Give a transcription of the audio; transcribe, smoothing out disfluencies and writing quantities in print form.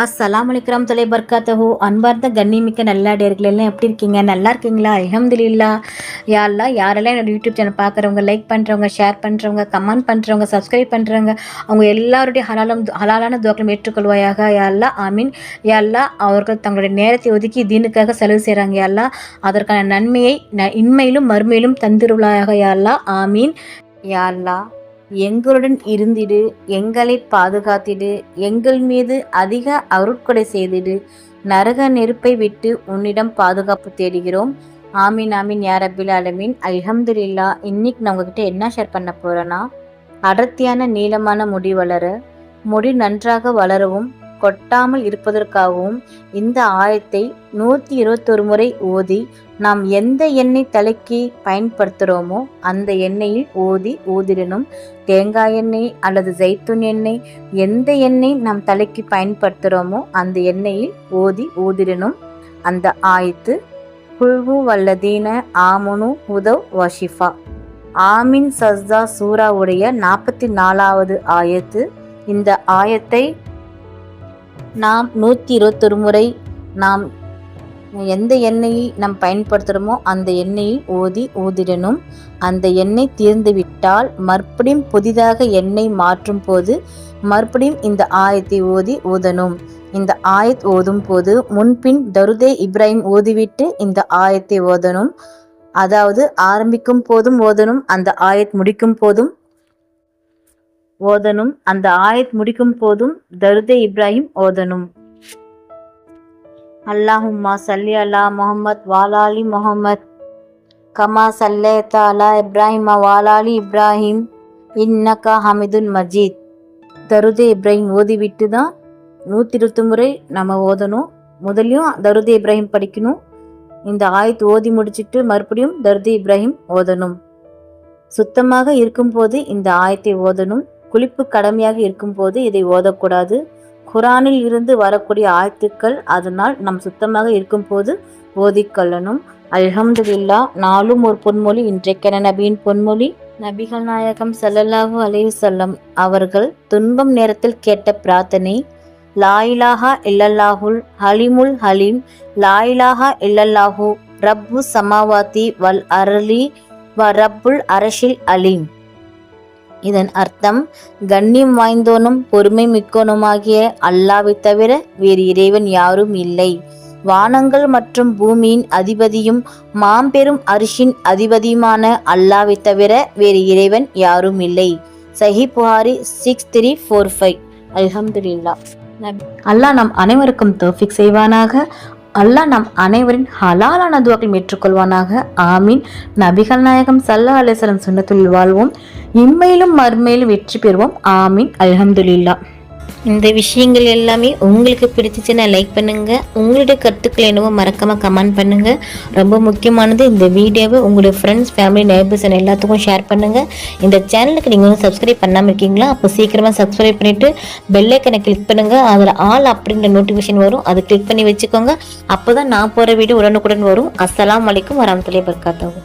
அஸ்ஸலாமு அலைக்கும் தொலை பர்காத்தஹு. அன்பார்ந்த கண்ணிமிக்க நல்லாடியர்கள் எல்லாம் எப்படி இருக்கீங்க? நல்லா இருக்கீங்களா? அல்ஹம்துலில்லாஹ். யா அல்லாஹ், யாரெல்லாம் என்னோட யூடியூப் சேனல் பார்க்குறவங்க, லைக் பண்ணுறவங்க, ஷேர் பண்ணுறவங்க, கமெண்ட் பண்ணுறவங்க, சப்ஸ்கிரைப் பண்ணுறவங்க, அவங்க எல்லாருடைய ஹலாலான துவாக்களும் ஏற்றுக்கொள்வாயாக. யா அல்லாஹ், ஆமீன். யா அல்லாஹ், அவர்கள் தங்களுடைய நேரத்தை ஒதுக்கி தீனுக்காக செலவு செய்கிறாங்க. யா அல்லாஹ், அதற்கான நன்மையை இன்மையிலும் மறுமையிலும் தந்திருவாயாக. யா அல்லாஹ், ஆமீன். யா அல்லாஹ், எங்களுடன் இருந்திடு, எங்களை பாதுகாத்திடு, எங்கள் மீது அதிக அருட்கொடை செய்திடு, நரக நெருப்பை விட்டு உன்னிடம் பாதுகாப்பு தேடுகிறோம். ஆமீன் ஆமீன் யா ரப்பில் ஆலமீன். அல்ஹம்துலில்லாஹ். இன்னைக்கு நான் உங்ககிட்ட என்ன ஷேர் பண்ண போறேன்னா, அடர்த்தியான நீளமான முடி வளர, முடி நன்றாக வளரவும் கொட்டாமல் இருப்பதற்காகவும் இந்த ஆயத்தை 121 முறை ஓதி நாம் எந்த எண்ணெய் தலைக்கு பயன்படுத்துகிறோமோ அந்த எண்ணெயில் ஊதிடணும். தேங்காய் எண்ணெய் அல்லது ஜைத்தூன் எண்ணெய், எந்த எண்ணெய் நாம் தலைக்கு பயன்படுத்துகிறோமோ அந்த எண்ணெயில் ஊதிடணும். அந்த ஆயத்து குல்ஹு வல்லதீன ஆமனு உதவ் வஷிஃபா ஆமின் சஸ்தா சூராவுடைய 44வது ஆயத்து. இந்த ஆயத்தை நாம் 121 முறை நாம் எந்த எண்ணெயை நாம் பயன்படுத்துகிறோமோ அந்த எண்ணெயில் ஊதிடணும். அந்த எண்ணெய் தீர்ந்து விட்டால் மறுபடியும் புதிதாக எண்ணெய் மாற்றும் போது மறுபடியும் இந்த ஆயத்தை ஊதணும். இந்த ஆயத் ஓதும் போது முன்பின் தருதே இப்ராஹிம் ஓதிவிட்டு இந்த ஆயத்தை ஓதணும். அதாவது ஆரம்பிக்கும் போதும் ஓதணும், அந்த ஆயத் முடிக்கும் போதும் ஓதணும். அந்த ஆயத் முடிக்கும் போதும் தருதே இப்ராஹிம் ஓதணும். அல்லாஹும்மா சல்லி அலா முஹம்மத் வாலாலி முஹம்மத் கமா சல்லைத அலா இப்ராஹிம் வாலாலி இப்ராஹிம் இன்னக ஹமிதுன் மஜீத். தருதே இப்ராஹிம் ஓதிவிட்டு தான் 120 முறை நம்ம ஓதணும். முதலையும் தருதே இப்ராஹிம் படிக்கணும். இந்த ஆயத் ஓதி முடிச்சுட்டு மறுபடியும் தருதே இப்ராஹிம் ஓதணும். சுத்தமாக இருக்கும்போது இந்த ஆயத்தை ஓதணும். குளிப்பு கடமையாக இருக்கும்போது இதை ஓதக்கூடாது. குரானில் இருந்து வரக்கூடிய ஆயத்துக்கள், அதனால் நம் சுத்தமாக இருக்கும்போது ஓதிக்கொள்ளணும். அல்ஹம்துலில்லாஹ். நாளும் ஒரு பொன்மொழி. இன்றைக்கான நபியின் பொன்மொழி, நபிகள் நாயகம் ஸல்லல்லாஹு அலைஹி வஸல்லம் அவர்கள் துன்பம் நேரத்தில் கேட்ட பிரார்த்தனை, லா இலாஹா இல்லல்லாஹுல் ஹலீமுல் ஹலீம், லா இலாஹா இல்லல்லாஹு ரப்பு சமாவாத்தி வல் அரளி வ ரப்புல் அரஷில் அலீம். இதன் அர்த்தம், கண்ணியம் வாய்ந்தோனும் பொறுமை மிக்கோனுமாகிய அல்லாவை தவிர வேறு இறைவன் யாரும் இல்லை. வானங்கள் மற்றும் பூமியின் அதிபதியும் மாம்பெரும் அரிஷின் அதிபதியுமான அல்லாவை தவிர வேறு இறைவன் யாரும் இல்லை. சஹீஹ் புகாரி 6345. அல்ஹம்துலில்லாஹ். அல்லாஹ் நம் அனைவருக்கும் தௌஃபீக் செய்வானாக. அல்லாஹ் நம் அனைவரின் ஹலாலான துவாக்களை ஏற்றுக்கொள்வானாக. ஆமீன். நபிகள் நாயகம் ஸல்லல்லாஹு அலைஹி வஸல்லம் சுன்னத்துல் வாழ்வோம், இம்மையிலும் மறுமையிலும் வெற்றி பெறுவோம். ஆமீன். அல்ஹம்துலில்லாஹ். இந்த விஷயங்கள் எல்லாமே உங்களுக்கு பிடிச்சிச்சுன்னா லைக் பண்ணுங்கள். உங்களுடைய கருத்துக்கள் என்னவோ மறக்காமல் கமெண்ட் பண்ணுங்கள். ரொம்ப முக்கியமானது, இந்த வீடியோவை உங்களுடைய ஃப்ரெண்ட்ஸ், ஃபேமிலி, நெய்பர்ஸ் எல்லாத்துக்கும் ஷேர் பண்ணுங்கள். இந்த சேனலுக்கு நீங்கள் வந்து சப்ஸ்கிரைப் பண்ணாமல் இருக்கீங்களா? அப்போ சீக்கிரமாக சப்ஸ்கிரைப் பண்ணிவிட்டு பெல் ஐக்கனை கிளிக் பண்ணுங்கள். அதில் ஆல் அப்படின்ற நோட்டிஃபிகேஷன் வரும், அதை கிளிக் பண்ணி வச்சுக்கோங்க. அப்போ தான் நான் போகிற வீடியோ உடனுக்குடன் வரும். அஸ்ஸலாமு அலைக்கும் வரஹ்மத்துல்லாஹி வபரகாத்துஹு.